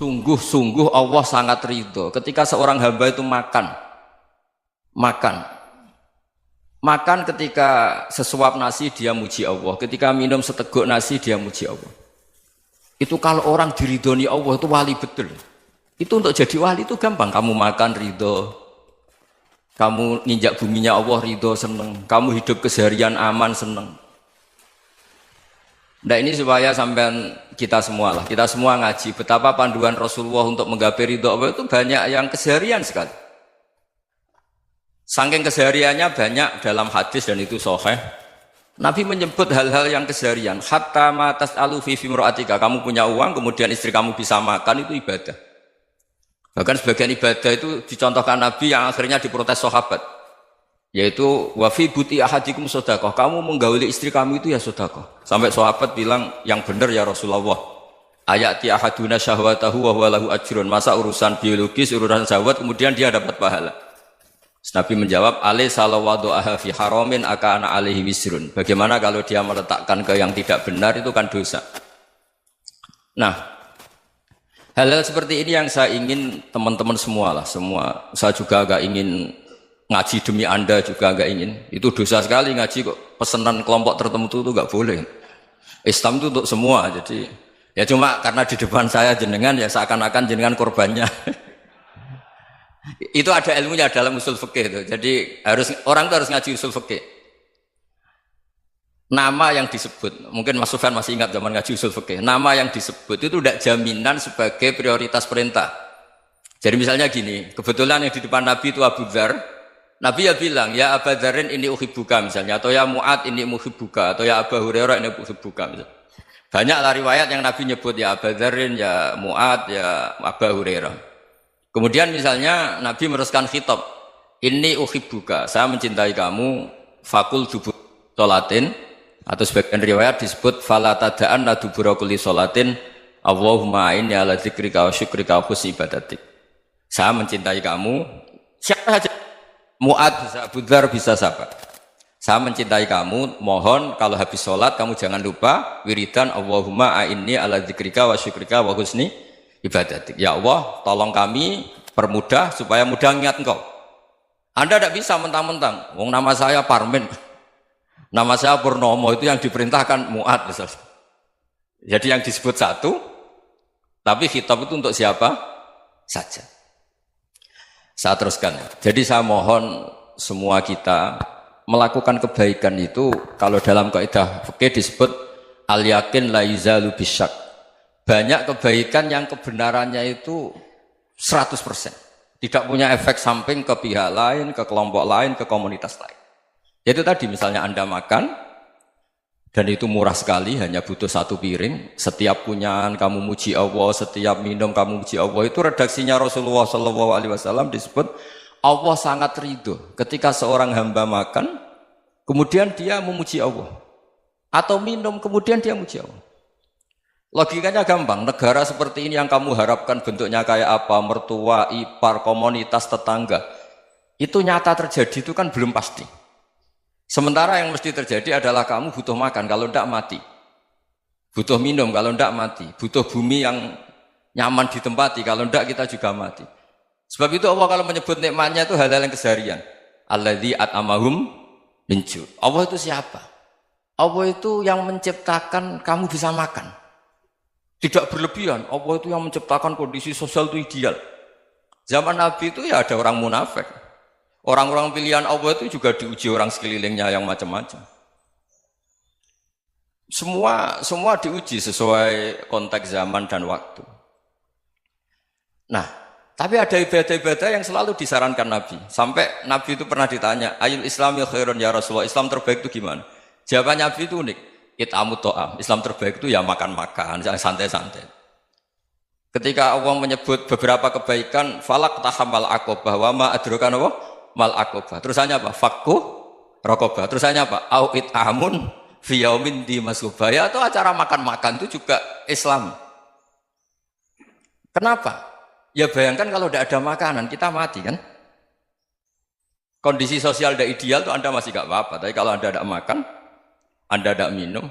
Sungguh-sungguh Allah sangat ridho ketika seorang hamba itu makan ketika sesuap nasi dia muji Allah, ketika minum seteguk nasi dia muji Allah. Itu kalau orang diridhoni Allah itu wali betul. Itu untuk jadi wali itu gampang. Kamu makan ridho, kamu nginjak buminya Allah ridho seneng, kamu hidup keseharian aman seneng. Nah ini supaya sampean kita semua ngaji betapa panduan Rasulullah untuk menggapai ridho Allah itu banyak yang keseharian sekali. Saking kesehariannya banyak dalam hadis dan itu sahih. Nabi menyebut hal-hal yang keseharian. Hatta ma tas'alu fi imra'atika, kamu punya uang kemudian istri kamu bisa makan itu ibadah. Bahkan sebagian ibadah itu dicontohkan Nabi yang akhirnya diprotes sahabat. Yaitu wa fi buti ahadikum sedekah, kamu menggauli istri kamu itu ya sedekah. Sampai sahabat bilang yang benar ya Rasulullah. Ayati ahaduna syahwatahu wa huwa lahu ajrun. Masa urusan biologis, urusan syahwat kemudian dia dapat pahala. Nabi menjawab, alaysa law wada'aha fi haramin akana alaihi wisrun. Bagaimana kalau dia meletakkan ke yang tidak benar itu kan dosa. Nah, hal-hal seperti ini yang saya ingin teman-teman semua. Saya juga agak ingin ngaji demi Anda juga agak ingin. Itu dosa sekali ngaji kok pesanan kelompok tertentu itu enggak boleh. Islam itu untuk semua. Jadi ya cuma karena di depan saya jenengan ya seakan-akan jenengan korbannya. Itu ada ilmunya dalam usul fikih itu. Jadi orang itu harus ngaji usul fikih. Nama yang disebut, mungkin Mas Sufyan masih ingat zaman ngaji usul fikih. Nama yang disebut itu tidak jaminan sebagai prioritas perintah. Jadi misalnya gini, kebetulan yang di depan Nabi itu Abu Dzar. Nabi ya bilang, ya Abu Dzarin ini uhibbuka misalnya, atau ya Mu'ad ini uhibbuka, atau ya Abu Hurairah ini uhibbuka misalnya. Banyaklah riwayat yang Nabi nyebut ya Abu Dzarin, ya Mu'ad, ya Abu Hurairah. Kemudian misalnya Nabi meneruskan khitab, ini uhibbuka, saya mencintai kamu, fakul dubur sholatin, atau sebagian riwayat disebut fala tada'anna dubura kulli sholatin, Allahumma inni ala dzikrika wa syukrika wa husni ibadatik. Saya mencintai kamu, siapa saja, Mu'ad bisa, Abu Dzar bisa siapa. Saya mencintai kamu, mohon kalau habis sholat kamu jangan lupa wiridan Allahumma inni ala dzikrika wa syukrika wa husni ibadatik. Ya Allah, tolong kami permudah supaya mudah ingat Engkau. Anda tidak bisa mentang-mentang, wong nama saya Parmin, nama saya Purnomo, itu yang diperintahkan Mu'ad misalnya. Jadi yang disebut satu, tapi khitab itu untuk siapa saja. Saya teruskan. Jadi saya mohon semua kita melakukan kebaikan itu, kalau dalam kaidah fikih disebut al-yakin la yuzalu bisyak. Banyak kebaikan yang kebenarannya itu 100%. Tidak punya efek samping ke pihak lain, ke kelompok lain, ke komunitas lain. Itu tadi misalnya Anda makan, dan itu murah sekali, hanya butuh satu piring. Setiap punyaan kamu muji Allah, setiap minum kamu muji Allah. Itu redaksinya Rasulullah SAW disebut, Allah sangat ridho ketika seorang hamba makan, kemudian dia memuji Allah. Atau minum, kemudian dia muji Allah. Logikanya gampang, negara seperti ini yang kamu harapkan bentuknya kayak apa, mertua, ipar, komunitas, tetangga, itu nyata terjadi itu kan belum pasti. Sementara yang mesti terjadi adalah kamu butuh makan, kalau tidak mati. Butuh minum, kalau tidak mati. Butuh bumi yang nyaman ditempati, kalau tidak kita juga mati. Sebab itu Allah kalau menyebut nikmatnya itu hal-hal yang keseharian. Alladzi at'amahum min ju'. Allah itu siapa? Allah itu yang menciptakan kamu bisa makan. Tidak berlebihan, Allah itu yang menciptakan kondisi sosial itu ideal. Zaman Nabi itu ya ada orang munafik. Orang-orang pilihan Allah itu juga diuji orang sekelilingnya yang macam-macam. Semua diuji sesuai konteks zaman dan waktu. Nah, tapi ada ibadah-ibadah yang selalu disarankan Nabi. Sampai Nabi itu pernah ditanya, ayul islami khairun ya Rasulullah, Islam terbaik itu gimana? Jawaban Nabi itu unik. It'amut to'am, Islam terbaik itu ya makan-makan, santai-santai. Ketika Allah menyebut beberapa kebaikan, falak tahamal aqobah, wa ma adrokan Allah mal aqobah. Terusannya apa? Fakku rokobah. Terusannya apa? Au it'amun fiyaumin di masubah. Ya itu acara makan-makan itu juga Islam. Kenapa? Ya bayangkan kalau tidak ada makanan, kita mati kan? Kondisi sosial tidak ideal itu Anda masih gak apa-apa, tapi kalau Anda tidak makan, Anda tidak minum,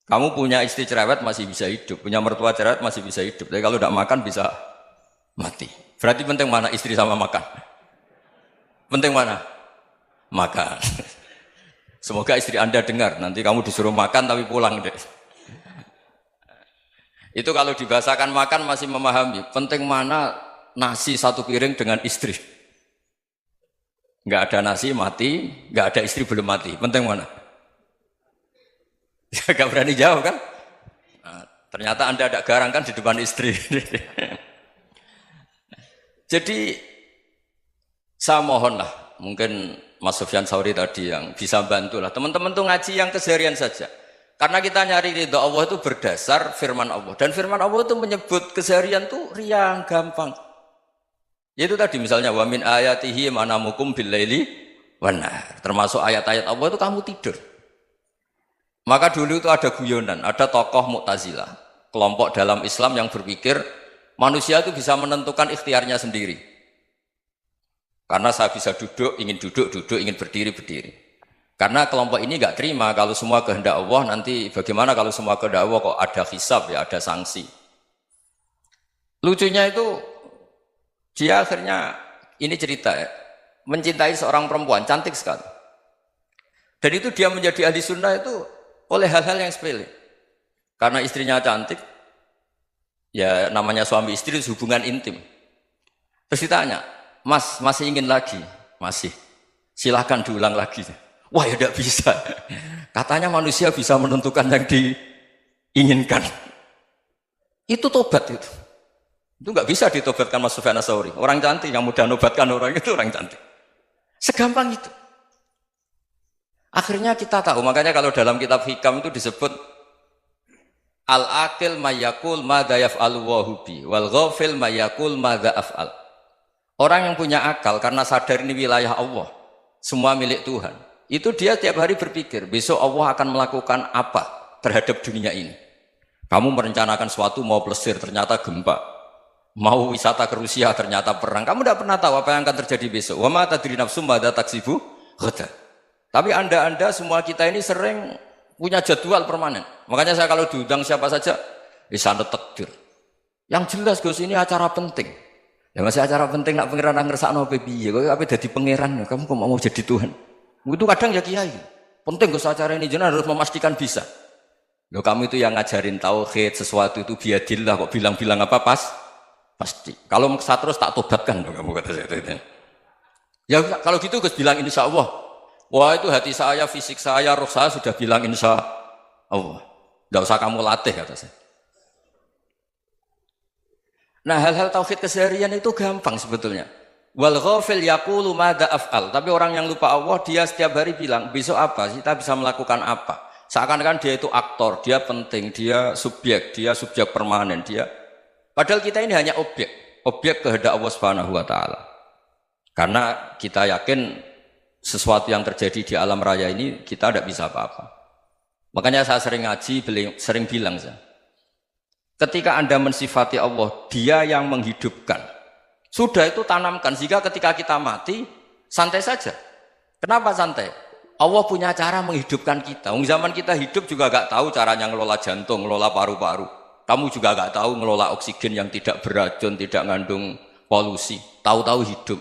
Kamu punya istri cerewet masih bisa hidup, punya mertua cerewet masih bisa hidup. Tapi kalau tidak makan bisa mati. Berarti penting mana istri sama makan? Penting mana? Makan. Semoga istri Anda dengar, nanti kamu disuruh makan tapi pulang deh. Itu kalau dibahasakan makan masih memahami. Penting mana nasi satu piring dengan istri. Nggak ada nasi mati, nggak ada istri belum mati. Penting mana? Gak berani jawab kan? Nah, ternyata Anda ada garang kan di depan istri. Jadi saya mohonlah, mungkin Mas Sufyan Sauri tadi yang bisa bantulah. Teman-teman tuh ngaji yang keseharian saja. Karena kita nyari ridha Allah itu berdasar firman Allah. Dan firman Allah itu menyebut keseharian tuh riang, gampang. Yaitu tadi misalnya wa min ayatihi manamukum bil laili wan nahar. Termasuk ayat-ayat Allah itu kamu tidur. Maka dulu itu ada guyonan, ada tokoh Mu'tazilah, kelompok dalam Islam yang berpikir manusia itu bisa menentukan ikhtiarnya sendiri. Karena saya bisa duduk, ingin berdiri, berdiri. Karena kelompok ini nggak terima kalau semua kehendak Allah, nanti bagaimana kalau semua kehendak Allah kok ada hisab ya, ada sanksi. Lucunya itu, dia akhirnya, ini cerita ya, mencintai seorang perempuan, cantik sekali. Dan itu dia menjadi ahli sunnah itu oleh hal-hal yang sepele. Karena istrinya cantik, ya namanya suami istri hubungan intim. Terus ditanya, Mas, masih ingin lagi? Masih. Silahkan diulang lagi. Wah ya tidak bisa. Katanya manusia bisa menentukan yang diinginkan. Itu tobat itu. Itu nggak bisa ditobatkan Mas Sufyan Ats-Tsauri. Orang cantik yang mudah nobatkan orang itu orang cantik. Segampang itu. Akhirnya kita tahu, makanya kalau dalam kitab Hikam itu disebut al-aqil mayyakul madza yaf'alu wa hubi wal ghafil mayyakul madza af'al. Orang yang punya akal karena sadar ini wilayah Allah, semua milik Tuhan. Itu dia tiap hari berpikir, besok Allah akan melakukan apa terhadap dunia ini. Kamu merencanakan suatu mau plesir, ternyata gempa. Mau wisata ke Rusia, ternyata perang. Kamu tidak pernah tahu apa yang akan terjadi besok. Wa ma tadri nafsum madza taksibu ghadan. Tapi anda semua kita ini sering punya jadwal permanen. Makanya saya kalau diundang siapa saja, sana takdir. Yang jelas Gus ini acara penting. Ya masih acara penting nak pangeran ngersakno piye? Kok ape dadi pangeran? Kamu kok mau jadi Tuhan? Itu kadang ya kiai. Penting Gus acara ini jenengan harus memastikan bisa. Loh kamu itu yang ngajarin tauhid, sesuatu itu biadillah kok bilang-bilang apa pasti. Kalau maksa terus tak tobatkan loh kamu kata saya itu. Ya kalau gitu Gus bilang insya Allah. Wah itu hati saya, fisik saya, roh saya sudah bilang insya Allah. Tidak usah kamu latih kata saya. Nah hal-hal tauhid keseharian itu gampang sebetulnya. Wal ghafil yaqulu madza af'al. Tapi orang yang lupa Allah dia setiap hari bilang besok apa? Kita bisa melakukan apa? Seakan-akan dia itu aktor, dia penting, dia subjek permanen, dia. Padahal kita ini hanya objek kehendak Allah Subhanahu wa taala. Karena kita yakin sesuatu yang terjadi di alam raya ini kita tidak bisa apa-apa. Makanya saya sering ngaji, sering bilang saya, ketika Anda mensifati Allah, dia yang menghidupkan. Sudah itu tanamkan, sehingga ketika kita mati, santai saja. Kenapa santai? Allah punya cara menghidupkan kita. Zaman kita hidup juga gak tahu caranya ngelola jantung, ngelola paru-paru. Kamu juga gak tahu ngelola oksigen yang tidak beracun, tidak ngandung polusi. Tahu-tahu hidup.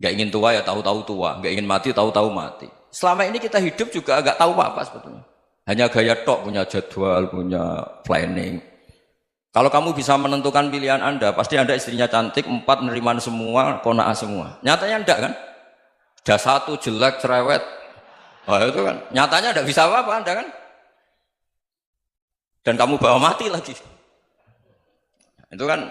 Gak ingin tua ya tahu-tahu tua, gak ingin mati tahu-tahu mati. Selama ini kita hidup juga gak tahu apa sebetulnya. Hanya gaya tok, punya jadwal, punya planning. Kalau kamu bisa menentukan pilihan Anda, pasti Anda istrinya cantik, 4 neriman semua, kona'ah semua. Nyatanya enggak kan? Ada 1 jelek, cerewet. Wah itu kan, nyatanya enggak bisa apa-apa Anda kan? Dan kamu bawa mati lagi. Itu kan,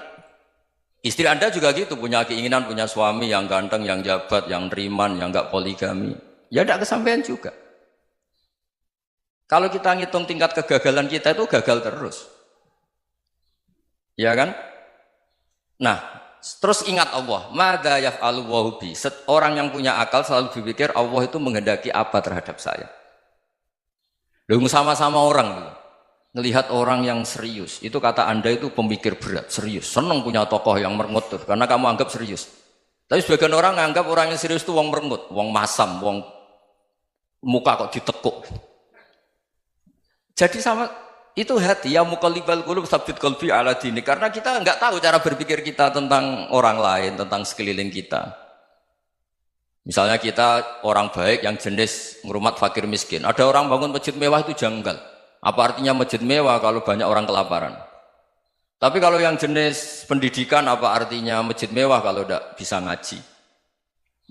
istri Anda juga gitu, punya keinginan, punya suami yang ganteng, yang jabat, yang neriman, yang enggak poligami. Ya enggak kesampaian juga. Kalau kita ngitung tingkat kegagalan kita itu gagal terus. Ya kan? Nah, terus ingat Allah, madza yaf'alu wa bi. Orang yang punya akal selalu berpikir Allah itu menghendaki apa terhadap saya. Lalu sama-sama orang melihat orang yang serius. Itu kata Anda itu pemikir berat, serius. Senang punya tokoh yang merengut tuh, karena kamu anggap serius. Tapi sebagian orang anggap orang yang serius itu wong merengut, wong masam, wong muka kok ditekuk. Jadi sama Itu hati ya muqallibal qulub tsabbit qalbi ala dini. Karena kita enggak tahu cara berpikir kita tentang orang lain, tentang sekeliling kita. Misalnya kita orang baik yang jenis ngurmat fakir miskin. Ada orang bangun masjid mewah itu janggal. Apa artinya masjid mewah kalau banyak orang kelaparan? Tapi kalau yang jenis pendidikan apa artinya masjid mewah kalau tidak bisa ngaji?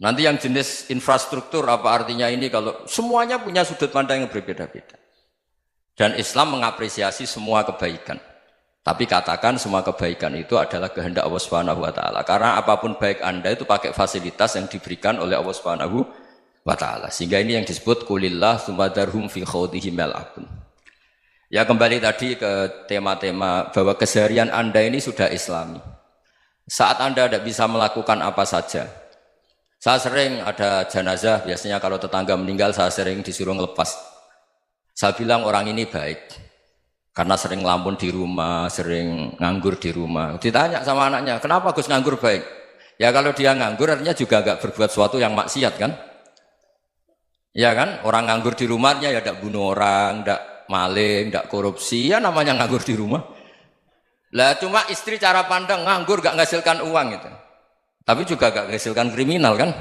Nanti yang jenis infrastruktur apa artinya ini kalau semuanya punya sudut pandang yang berbeda-beda. Dan Islam mengapresiasi semua kebaikan. Tapi katakan semua kebaikan itu adalah kehendak Allah Subhanahu wa taala. Karena apapun baik Anda itu pakai fasilitas yang diberikan oleh Allah Subhanahu wa taala. Sehingga ini yang disebut qulillah tsumadarhum fi khawdihim yal'abun. Ya kembali tadi ke tema-tema bahwa keseharian Anda ini sudah Islami. Saat Anda tidak bisa melakukan apa saja. Saya sering ada jenazah, biasanya kalau tetangga meninggal saya sering disuruh ngelepas. Saya bilang orang ini baik karena sering ngelamun di rumah, sering nganggur di rumah. Ditanya sama anaknya, kenapa Gus nganggur baik? Ya kalau dia nganggur artinya juga agak berbuat sesuatu yang maksiat kan? Ya kan? Orang nganggur di rumahnya ya tidak bunuh orang, tidak maling, tidak korupsi, ya namanya nganggur di rumah. Lah cuma istri cara pandang nganggur gak menghasilkan uang itu. Tapi juga gak menghasilkan kriminal kan?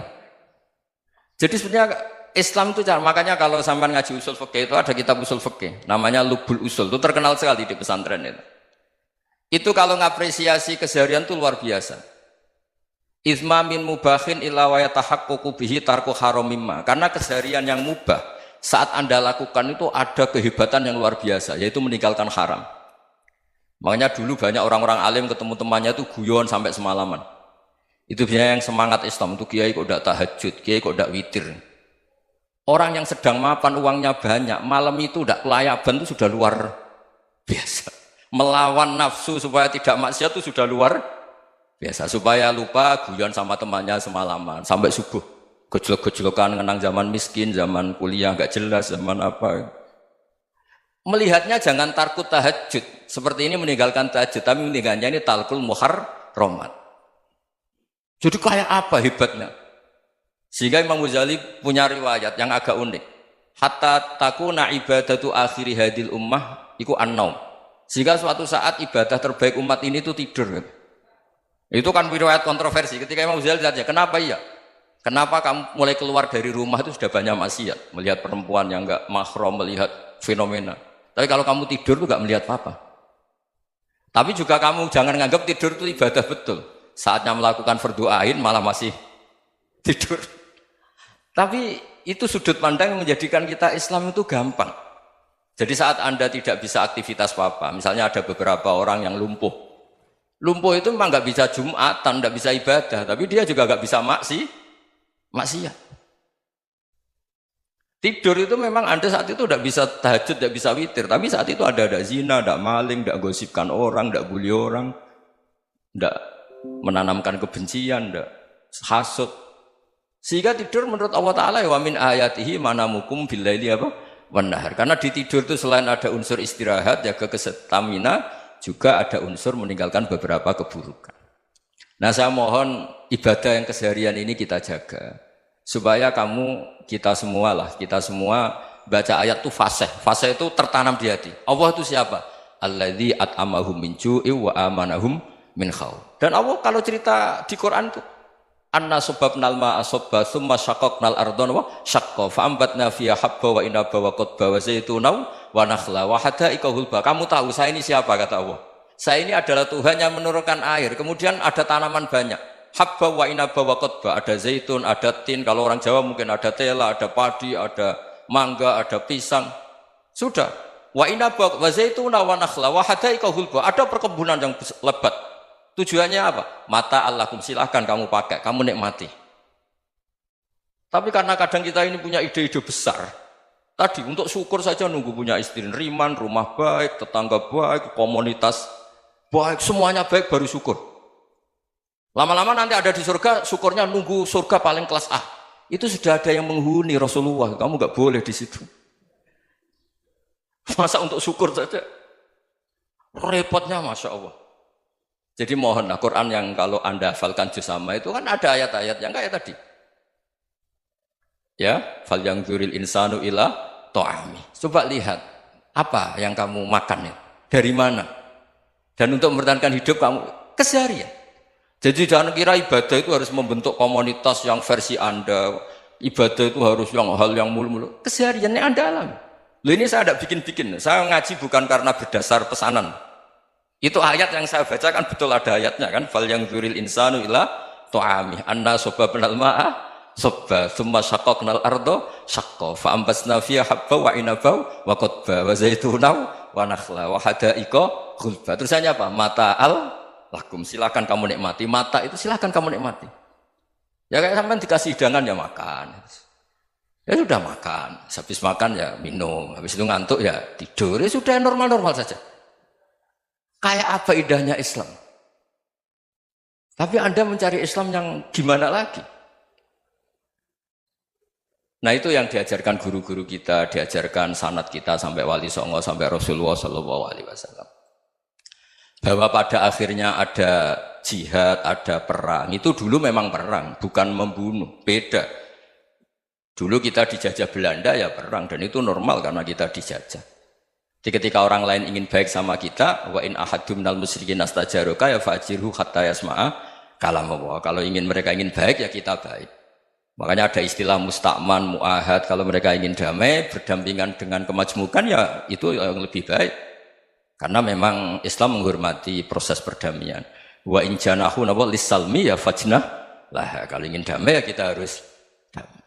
Jadi sebenarnya Islam itu cara, makanya kalau sampai ngaji usul fikih itu ada kitab usul fikih namanya Lubul Usul, itu terkenal sekali di pesantren itu. Itu kalau ngapresiasi keseharian itu luar biasa. Izma min mubahin illa wa yatahaqqaqu bihi tarku haramimma. Karena keseharian yang mubah saat Anda lakukan itu ada kehebatan yang luar biasa, yaitu meninggalkan haram. Makanya dulu banyak orang-orang alim ketemu temannya itu guyon sampai semalaman. Itu biasanya yang semangat Islam itu kiai kok tidak tahajud, kiai kok tidak witir. Orang yang sedang mapan uangnya banyak, malam itu tidak kelayaban itu sudah luar biasa. Melawan nafsu supaya tidak maksiat itu sudah luar biasa. Supaya lupa guyon sama temannya semalaman sampai subuh. Gejlok-gejlokan ngenang zaman miskin, zaman kuliah nggak jelas, zaman apa. Melihatnya jangan tarkut tahajud. Seperti ini meninggalkan tahajud, tapi meninggalkannya ini talkul muharramat. Jadi kayak apa hebatnya? Sehingga Imam Ghazali punya riwayat yang agak unik. Hatta takuna ibadatu akhiri hadil ummah iku an-naum. Sehingga suatu saat ibadah terbaik umat ini itu tidur. Itu kan riwayat kontroversi. Ketika Imam Ghazali ditanya, kenapa iya? Kenapa kamu mulai keluar dari rumah itu sudah banyak maksiat? Melihat perempuan yang enggak mahram, melihat fenomena. Tapi kalau kamu tidur itu enggak melihat apa-apa. Tapi juga kamu jangan menganggap tidur itu ibadah betul. Saatnya melakukan fardhu ain malah masih tidur. Tapi itu sudut pandang yang menjadikan kita Islam itu gampang. Jadi saat Anda tidak bisa aktivitas apa-apa, misalnya ada beberapa orang yang lumpuh. Lumpuh itu memang nggak bisa Jumatan, nggak bisa ibadah, tapi dia juga nggak bisa maksiat. Tidur itu memang Anda saat itu tidak bisa tahajud, tidak bisa witir, tapi saat itu ada zina, ada maling, tidak gosipkan orang, tidak bully orang, tidak menanamkan kebencian, tidak hasud. Sehingga tidur menurut Allah Ta'ala wa min ayatihi manamukum billaili apa? Wan nahar. Karena di tidur itu selain ada unsur istirahat, jaga kestamina, juga ada unsur meninggalkan beberapa keburukan. Nah saya mohon ibadah yang keseharian ini kita jaga. Supaya kita semua baca ayat itu fasih. Fasih itu tertanam di hati. Allah itu siapa? Alladzi at'amahum min ju'i wa amanahum min khauf. Dan Allah kalau cerita di Quran itu anna sababnal ma'a sabba tsumma syaqqaqnal ardha wa syaqqa fa ambatna fiha habba wa inaba wa qadba wa zaituna wa nakhla wa hada'iqa hulba. Kamu tahu saya ini siapa kata Allah? Saya ini adalah Tuhan yang menurunkan air, kemudian ada tanaman banyak. Habba wa inaba wa qadba, ada zaitun, ada tin, kalau orang Jawa mungkin ada tela, ada padi, ada mangga, ada pisang. Sudah. Wa inaba wa zaituna wa nakhla wa hada'iqa hulba. Ada perkebunan yang lebat. Tujuannya apa? Mata Allahkum, silahkan kamu pakai, kamu nikmati. Tapi karena kadang kita ini punya ide-ide besar. Tadi untuk syukur saja nunggu punya istri riman, rumah baik, tetangga baik, komunitas baik, semuanya baik baru syukur. Lama-lama nanti ada di surga, syukurnya nunggu surga paling kelas A. Itu sudah ada yang menghuni Rasulullah, kamu nggak boleh di situ. Masa untuk syukur saja? Repotnya Masya Allah. Jadi mohonlah Quran yang kalau Anda hafalkan juz sama itu kan ada ayat-ayat yang kayak tadi. Ya, fal yang dzuril insanu ila ta'ami. Coba lihat. Apa yang kamu makan ya? Dari mana? Dan untuk mempertahankan hidup kamu keseharian. Jadi jangan kira ibadah itu harus membentuk komunitas yang versi Anda. Ibadah itu harus yang hal yang mulu-mulu. Kesehariannya Anda alami. Loh ini saya tidak bikin-bikin. Saya ngaji bukan karena berdasar pesanan. Itu ayat yang saya bacakan betul ada ayatnya kan. Fal yang dzuril insanu ila tu'ami anna sobabnal ma'a sobba thumma syaqaqnal ardo syaqqa fa ambasna fiha habba wa inaba wa qadba wa zaituna wa nakhla wa hada'iqa ghulba. Terusannya apa? Mata'al lakum, silakan kamu nikmati. Mata itu silakan kamu nikmati. Ya kayak sampean dikasih hidangan ya makan. Ya sudah makan, habis makan ya minum, habis itu ngantuk ya tidur. Ya sudah normal-normal saja. Kayak apa indahnya Islam? Tapi Anda mencari Islam yang gimana lagi? Nah itu yang diajarkan guru-guru kita, diajarkan sanad kita sampai Wali Songo, sampai Rasulullah SAW. Bahwa pada akhirnya ada jihad, ada perang. Itu dulu memang perang, bukan membunuh, beda. Dulu kita dijajah Belanda ya perang, dan itu normal karena kita dijajah. Jadi ketika orang lain ingin baik sama kita, wa in ahadum minal musyrikin astajaroka ya fa'jirhu hatta yasma'a kalam Allah. Kalau mereka ingin baik ya kita baik. Makanya ada istilah mustakman, mu'ahad. Kalau mereka ingin damai, berdampingan dengan kemajmukan ya itu yang lebih baik. Karena memang Islam menghormati proses perdamaian. Wa in janahu lis-salmi ya fajnah lah. Kalau ingin damai ya kita harus damai.